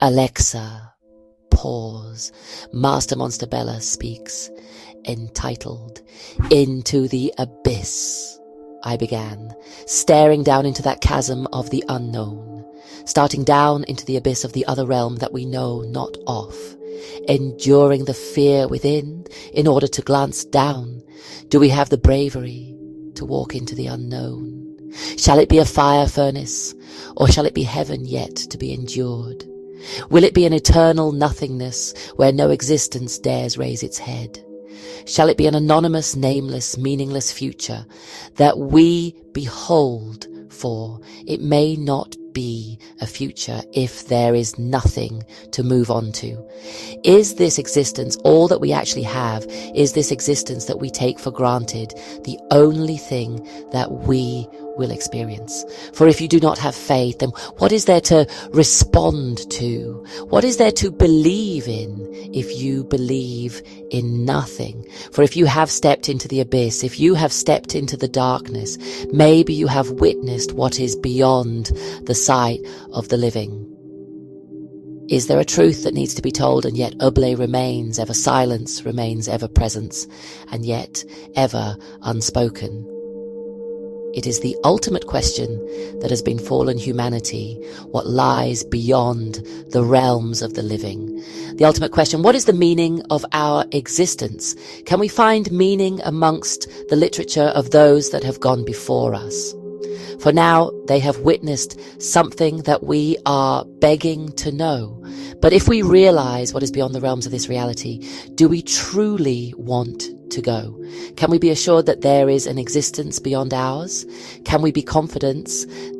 Alexa, pause. Master Monster Bella speaks, entitled, Into the Abyss. I began, staring down into that chasm of the unknown, starting down into the abyss of the other realm that we know not of, enduring the fear within in order to glance down. Do we have the bravery to walk into the unknown? Shall it be a fire furnace, or shall it be heaven yet to be endured? Will it be an eternal nothingness where no existence dares raise its head? Shall it be an anonymous, nameless, meaningless future that we behold, for it may not be a future if there is nothing to move on to? Is this existence all that we actually have? Is this existence that we take for granted the only thing that we will experience? For if you do not have faith, then what is there to respond to? What is there to believe in if you believe in nothing? For if you have stepped into the abyss, if you have stepped into the darkness, maybe you have witnessed what is beyond the sight of the living. Is there a truth that needs to be told, and yet oblate remains, ever silence remains ever presence, and yet ever unspoken? It is the ultimate question that has befallen humanity, what lies beyond the realms of the living. The ultimate question, what is the meaning of our existence? Can we find meaning amongst the literature of those that have gone before us? For now, they have witnessed something that we are begging to know. But if we realize what is beyond the realms of this reality, do we truly want to go? Can we be assured that there is an existence beyond ours? Can we be confident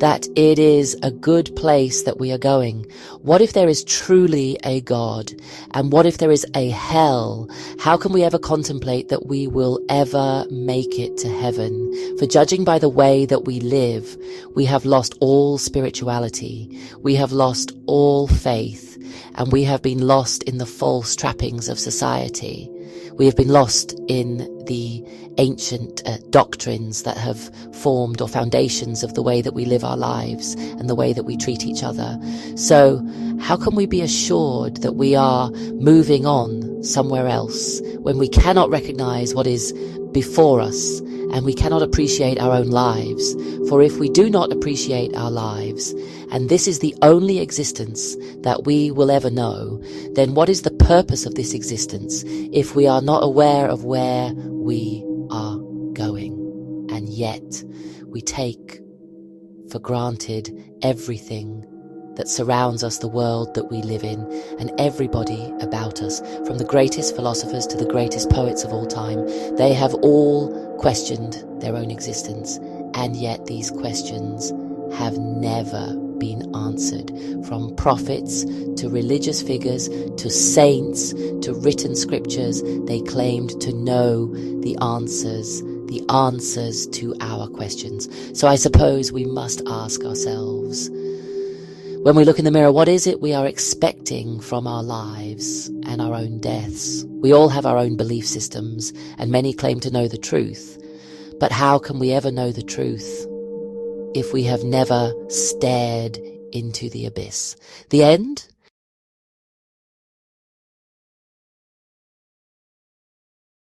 that it is a good place that we are going? What if there is truly a God? And what if there is a hell? How can we ever contemplate that we will ever make it to heaven? For judging by the way that we live, we have lost all spirituality. We have lost all faith. And we have been lost in the false trappings of society. We have been lost in the ancient doctrines that have formed, or foundations of the way that we live our lives and the way that we treat each other. So how can we be assured that we are moving on somewhere else when we cannot recognize what is before us and we cannot appreciate our own lives? For if we do not appreciate our lives, and this is the only existence that we will ever know, then what is the purpose of this existence if we are not aware of where we are going? And yet we take for granted everything that surrounds us, the world that we live in, and everybody about us, from the greatest philosophers to the greatest poets of all time. They have all questioned their own existence, and yet these questions have never been answered. From prophets to religious figures to saints to written scriptures, they claimed to know the answers to our questions. So I suppose we must ask ourselves, when we look in the mirror, what is it we are expecting from our lives and our own deaths? We all have our own belief systems, and many claim to know the truth. But how can we ever know the truth if we have never stared into the abyss? The end?